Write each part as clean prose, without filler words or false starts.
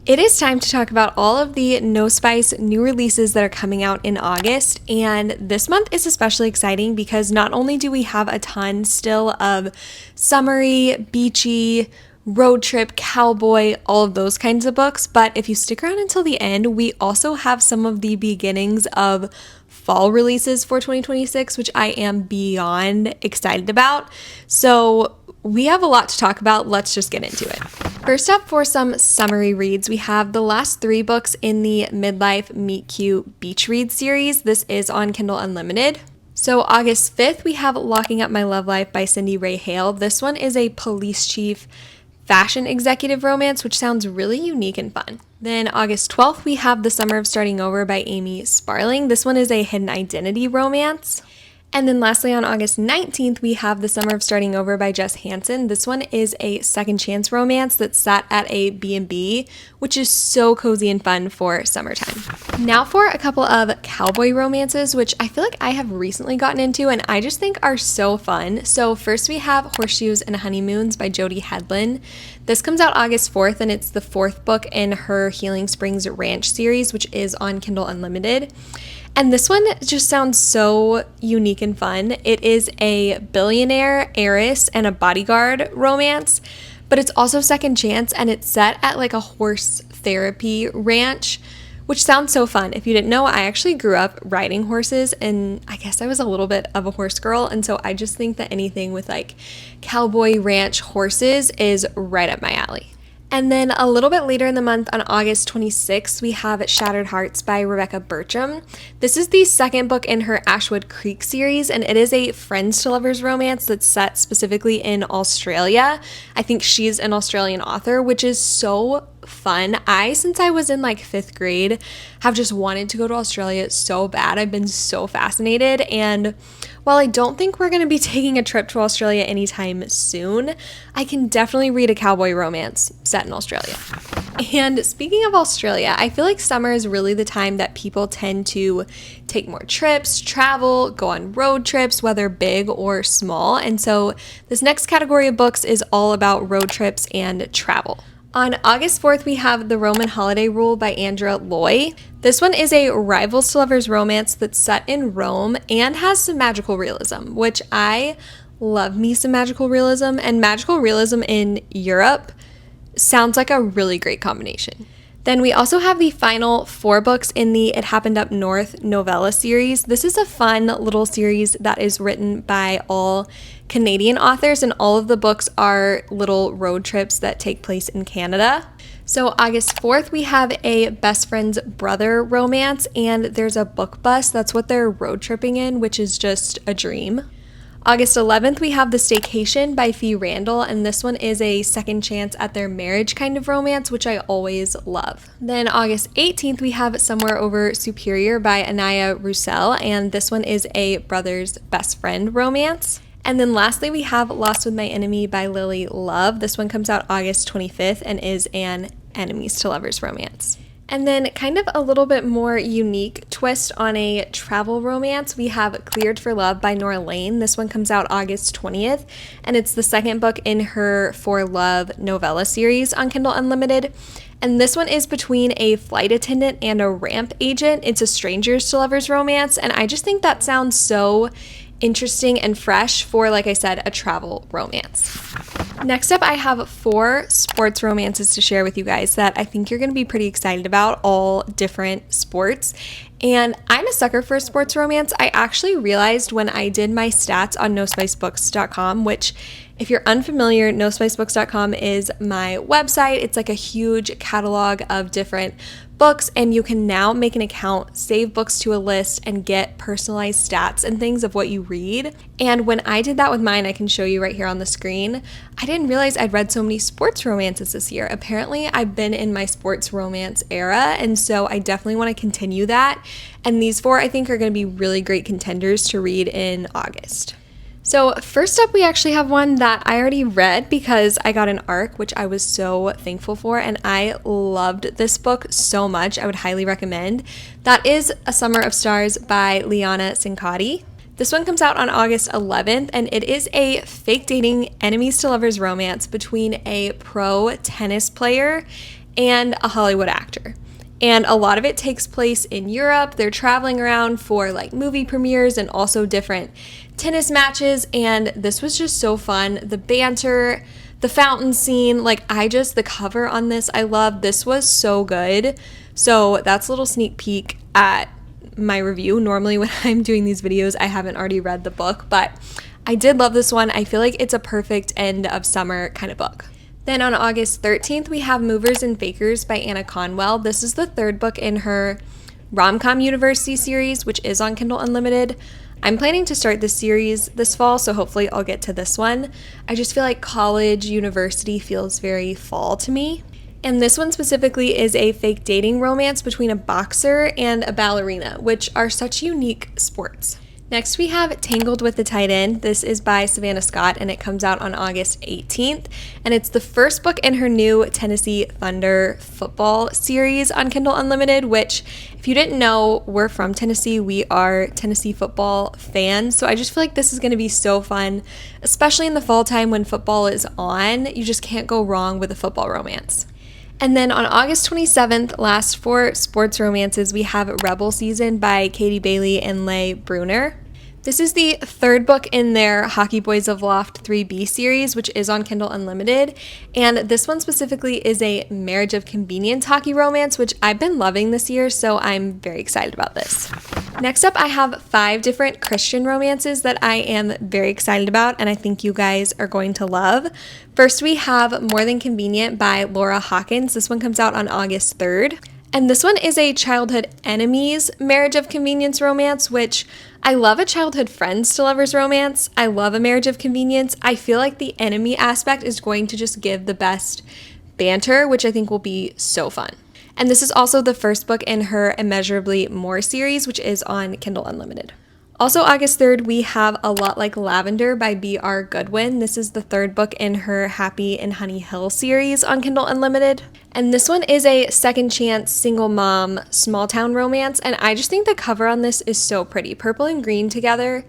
It is time to talk about all of the No Spice new releases that are coming out in August, and this month is especially exciting because not only do we have a ton still of summery, beachy, road trip, cowboy, all of those kinds of books, but if you stick around until the end, we also have some of the beginnings of fall releases for 2026, which I am beyond excited about. So we have a lot to talk about. Let's just get into it. First up, for some summery reads, we have the last 3 books in the Midlife Meet Cute Beach Read series. This is on Kindle Unlimited. So August 5th, we have Locking Up My Love Life by Cindy Ray Hale. This one is a police chief fashion executive romance, which sounds really unique and fun. Then August 12th, we have The Summer of Starting Over by Amy Sparling. This one is a hidden identity romance. And then lastly, on August 19th, we have The Summer of Starting Over by Jess Hansen. This one is a second chance romance that's set at a B&B, which is so cozy and fun for summertime. Now for a couple of cowboy romances, which I feel like I have recently gotten into and I just think are so fun. So first we have Horseshoes and Honeymoons by Jody Hedlund. This comes out August 4th and it's the 4th book in her Healing Springs Ranch series, which is on Kindle Unlimited. And this one just sounds so unique and fun. It is a billionaire, heiress, and a bodyguard romance, but it's also second chance and it's set at like a horse therapy ranch, which sounds so fun. If you didn't know, I actually grew up riding horses and I guess I was a little bit of a horse girl. And so I just think that anything with like cowboy ranch horses is right up my alley. And then a little bit later in the month, on August 26th, we have Shattered Hearts by Rebecca Burcham. This is the second book in her Ashwood Creek series, and it is a friends to lovers romance that's set specifically in Australia. I think she's an Australian author, which is so fun. Since I was in like 5th grade, have just wanted to go to Australia so bad. I've been so fascinated, and while I don't think we're going to be taking a trip to Australia anytime soon, I can definitely read a cowboy romance set in Australia. And speaking of Australia, I feel like summer is really the time that people tend to take more trips, travel, go on road trips, whether big or small. And so this next category of books is all about road trips and travel. On August 4th, we have The Roman Holiday Rule by Andrea Loy. This one is a rivals to lovers romance that's set in Rome and has some magical realism, which I love me some magical realism, and magical realism in Europe sounds like a really great combination. Then we also have the final 4 books in the It Happened Up North novella series. This is a fun little series that is written by all Canadian authors, and all of the books are little road trips that take place in Canada. So August 4th, we have a best friend's brother romance, and there's a book bus. That's what they're road tripping in, which is just a dream. August 11th, we have The Staycation by Fee Randall, and this one is a second chance at their marriage kind of romance, which I always love. Then August 18th, we have Somewhere Over Superior by Anaya Roussel, and this one is a brother's best friend romance. And then lastly, we have Lost with My Enemy by Lily Love. This one comes out August 25th and is an enemies to lovers romance. And then kind of a little bit more unique twist on a travel romance, we have Cleared for Love by Nora Lane. This one comes out August 20th, and it's the second book in her For Love novella series on Kindle Unlimited. And this one is between a flight attendant and a ramp agent. It's a strangers to lovers romance, and I just think that sounds so interesting and fresh for, like I said, a travel romance. Next up, I have 4 sports romances to share with you guys that I think you're going to be pretty excited about, all different sports. And I'm a sucker for a sports romance. I actually realized when I did my stats on nospicebooks.com, which if you're unfamiliar, nospicebooks.com is my website. It's like a huge catalog of different books, and you can now make an account, save books to a list, and get personalized stats and things of what you read. And when I did that with mine, I can show you right here on the screen, I didn't realize I'd read so many sports romances this year. Apparently, I've been in my sports romance era, and so I definitely want to continue that. And these 4, I think, are going to be really great contenders to read in August. So first up, we actually have one that I already read because I got an ARC, which I was so thankful for, and I loved this book so much. I would highly recommend. That is A Summer of Stars by Liana Cincotti. This one comes out on August 11th, and it is a fake dating enemies to lovers romance between a pro tennis player and a Hollywood actor. And a lot of it takes place in Europe. They're traveling around for like movie premieres and also different tennis matches. And this was just so fun. The banter, the fountain scene, the cover on this, I love. This was so good. So that's a little sneak peek at my review. Normally when I'm doing these videos, I haven't already read the book, but I did love this one. I feel like it's a perfect end of summer kind of book. Then on August 13th, we have Movers and Fakers by Anna Conwell. This is the third book in her Rom-Com University series, which is on Kindle Unlimited. I'm planning to start this series this fall, so hopefully I'll get to this one. I just feel like college, university feels very fall to me. And this one specifically is a fake dating romance between a boxer and a ballerina, which are such unique sports. Next, we have Tangled with the Tight End. This is by Savannah Scott, and it comes out on August 18th. And it's the first book in her new Tennessee Thunder football series on Kindle Unlimited, which, if you didn't know, we're from Tennessee. We are Tennessee football fans. So I just feel like this is going to be so fun, especially in the fall time when football is on. You just can't go wrong with a football romance. And then on August 27th, last for sports romances, we have Rebel Season by Katie Bailey and Leigh Bruner. This is the third book in their Hockey Boys of Loft 3B series, which is on Kindle Unlimited. And this one specifically is a marriage of convenience hockey romance, which I've been loving this year, so I'm very excited about this. Next up, I have 5 different Christian romances that I am very excited about, and I think you guys are going to love. First, we have More Than Convenient by Laura Hawkins. This one comes out on August 3rd. And this one is a childhood enemies marriage of convenience romance, which I love a childhood friends to lovers romance. I love a marriage of convenience. I feel like the enemy aspect is going to just give the best banter, which I think will be so fun. And this is also the first book in her Immeasurably More series, which is on Kindle Unlimited. Also August 3rd, we have A Lot Like Lavender by B.R. Goodwin. This is the third book in her Happy in Honey Hill series on Kindle Unlimited. And this one is a second chance single mom small town romance. And I just think the cover on this is so pretty. Purple and green together,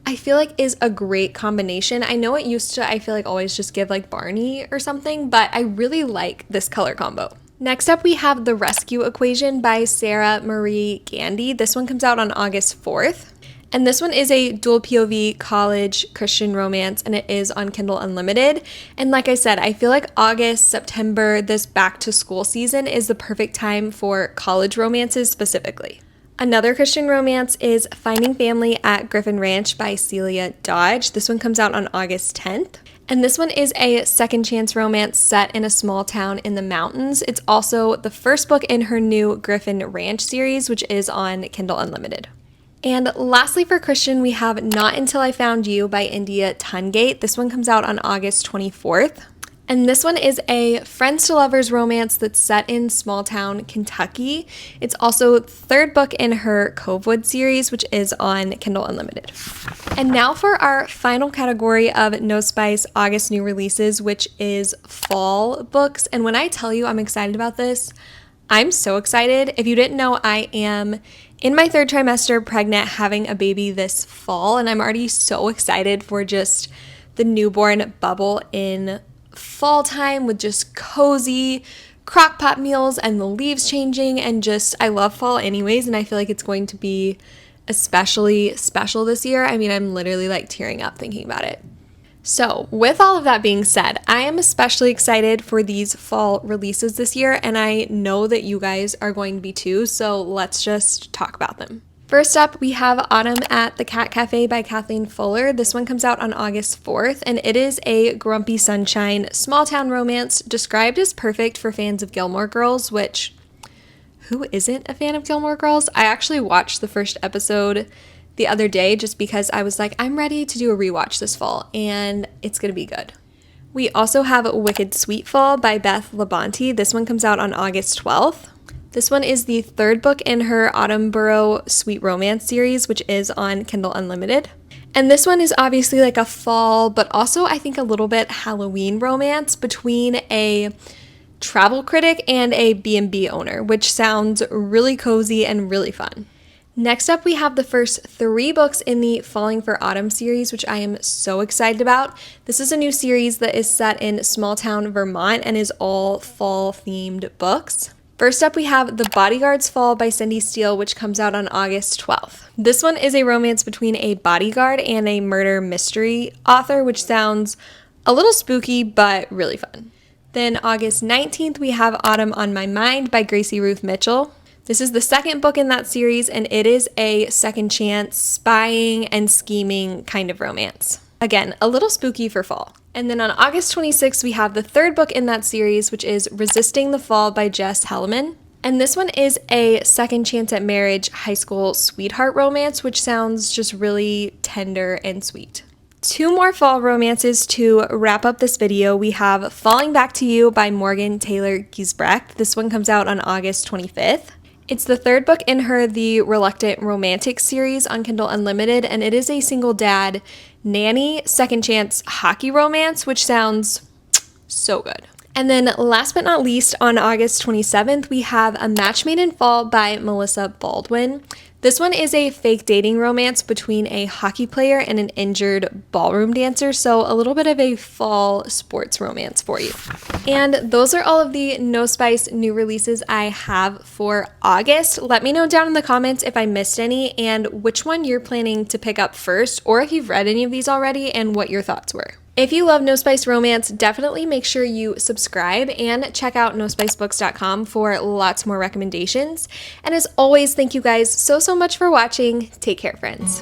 I feel like is a great combination. I know it used to, I feel like always just give like Barney or something, but I really like this color combo. Next up, we have The Rescue Equation by Sarah Marie Gandy. This one comes out on August 4th. And this one is a dual POV college Christian romance, and it is on Kindle Unlimited. And like I said, I feel like August, September, this back to school season is the perfect time for college romances specifically. Another Christian romance is Finding Family at Griffin Ranch by Celia Dodge. This one comes out on August 10th. And this one is a second chance romance set in a small town in the mountains. It's also the first book in her new Griffin Ranch series, which is on Kindle Unlimited. And lastly for Christian, we have Not Until I Found You by India Tungate. This one comes out on August 24th. And this one is a friends to lovers romance that's set in small town Kentucky. It's also the third book in her Covewood series, which is on Kindle Unlimited. And now for our final category of No Spice August new releases, which is fall books. And when I tell you I'm excited about this, I'm so excited. If you didn't know, I am in my 3rd trimester pregnant, having a baby this fall, and I'm already so excited for just the newborn bubble in fall time with just cozy crock pot meals and the leaves changing, and just I love fall anyways, and I feel like it's going to be especially special this year. I mean, I'm literally like tearing up thinking about it. So with all of that being said, I am especially excited for these fall releases this year, and I know that you guys are going to be too, so let's just talk about them. First up, we have Autumn at the Cat Cafe by Kathleen Fuller. This one comes out on August 4th, and it is a grumpy sunshine small town romance described as perfect for fans of Gilmore Girls, which, who isn't a fan of Gilmore Girls? I actually watched the first episode the other day just because I was like, I'm ready to do a rewatch this fall, and it's gonna be good. We also have Wicked Sweet Fall by Beth Labonte. This one comes out on August 12th. This one is the third book in her Autumnboro Sweet Romance series, which is on Kindle Unlimited. And this one is obviously like a fall, but also I think a little bit Halloween romance between a travel critic and a B&B owner, which sounds really cozy and really fun. Next up, we have the first 3 books in the Falling for Autumn series, which I am so excited about. This is a new series that is set in small town Vermont and is all fall-themed books. First up, we have The Bodyguard's Fall by Cindy Steele, which comes out on August 12th. This one is a romance between a bodyguard and a murder mystery author, which sounds a little spooky, but really fun. Then August 19th, we have Autumn on My Mind by Gracie Ruth Mitchell. This is the second book in that series, and it is a second chance, spying and scheming kind of romance. Again, a little spooky for fall. And then on August 26th, we have the third book in that series, which is Resisting the Fall by Jess Helleman. And this one is a second chance at marriage high school sweetheart romance, which sounds just really tender and sweet. 2 more fall romances to wrap up this video. We have Falling Back to You by Morgan Taylor Giesbrecht. This one comes out on August 25th. It's the 3rd book in her The Reluctant Romantic series on Kindle Unlimited, and it is a single dad nanny second chance hockey romance, which sounds so good. And then last but not least, on August 27th, we have A Match Made in Fall by Melissa Baldwin. This one is a fake dating romance between a hockey player and an injured ballroom dancer, so a little bit of a fall sports romance for you. And those are all of the No Spice new releases I have for August. Let me know down in the comments if I missed any and which one you're planning to pick up first, or if you've read any of these already and what your thoughts were. If you love No Spice Romance, definitely make sure you subscribe and check out nospicebooks.com for lots more recommendations. And as always, thank you guys so much for watching. Take care, friends.